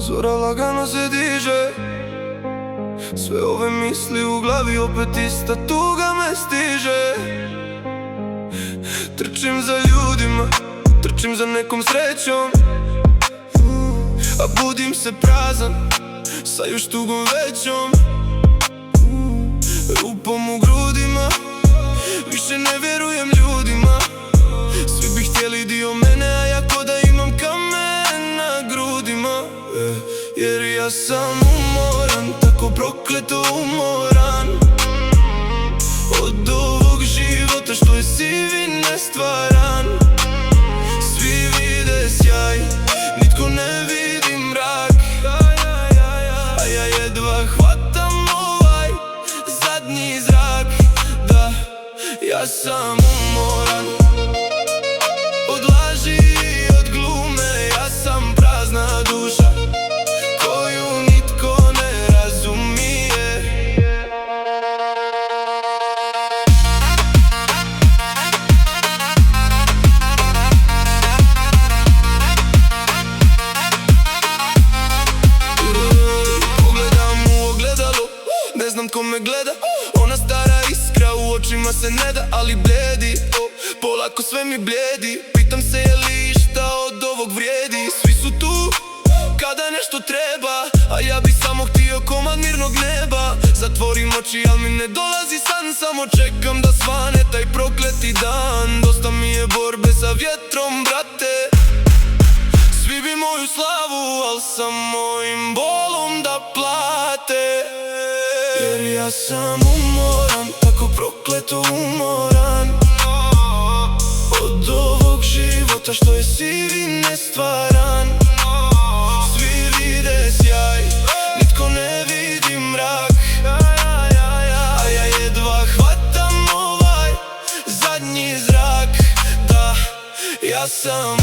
Zora lagano se diže, sve ove misli u glavi, opet ista tuga me stiže. Trčim za ljudima, trčim za nekom srećom, a budim se prazan, sa još tugom većom. Rupom u grudima, više ne vjerujem ljudima. Svi bi htjeli dio mene, a ja ko da imam kamen na grudima. Jer ja sam umoran, tako prokleto umoran od ovog života što je siv i nestvaran. Svi vide sjaj, nitko ne vidi mrak, a ja jedva hvatam ovaj zadnji zrak. Da, ja sam umoran od laži i od glume. Ja sam prazna duša koju nitko ne razumije. Pogledam u ogledalo, ne znam ko me gleda. Ona stara iskra u očima se ne da, ali bledi, polako sve mi blijedi. Pitam se je li išta od ovog vrijedi. Svi su tu kada nešto treba, a ja bi samo htio komad mirnog neba. Zatvorim oči, al mi ne dolazi san, samo čekam da svane taj prokleti dan. Dosta mi je borbe sa vjetrom, brate. Svi bi moju slavu, al sam mojim bolom da plate. Jer ja sam umoran, tako prokleto umoran od ovog života što je siv i nestvaran. Svi vide sjaj, nitko ne vidi mrak, a ja jedva hvatam ovaj zadnji zrak. Da, ja sam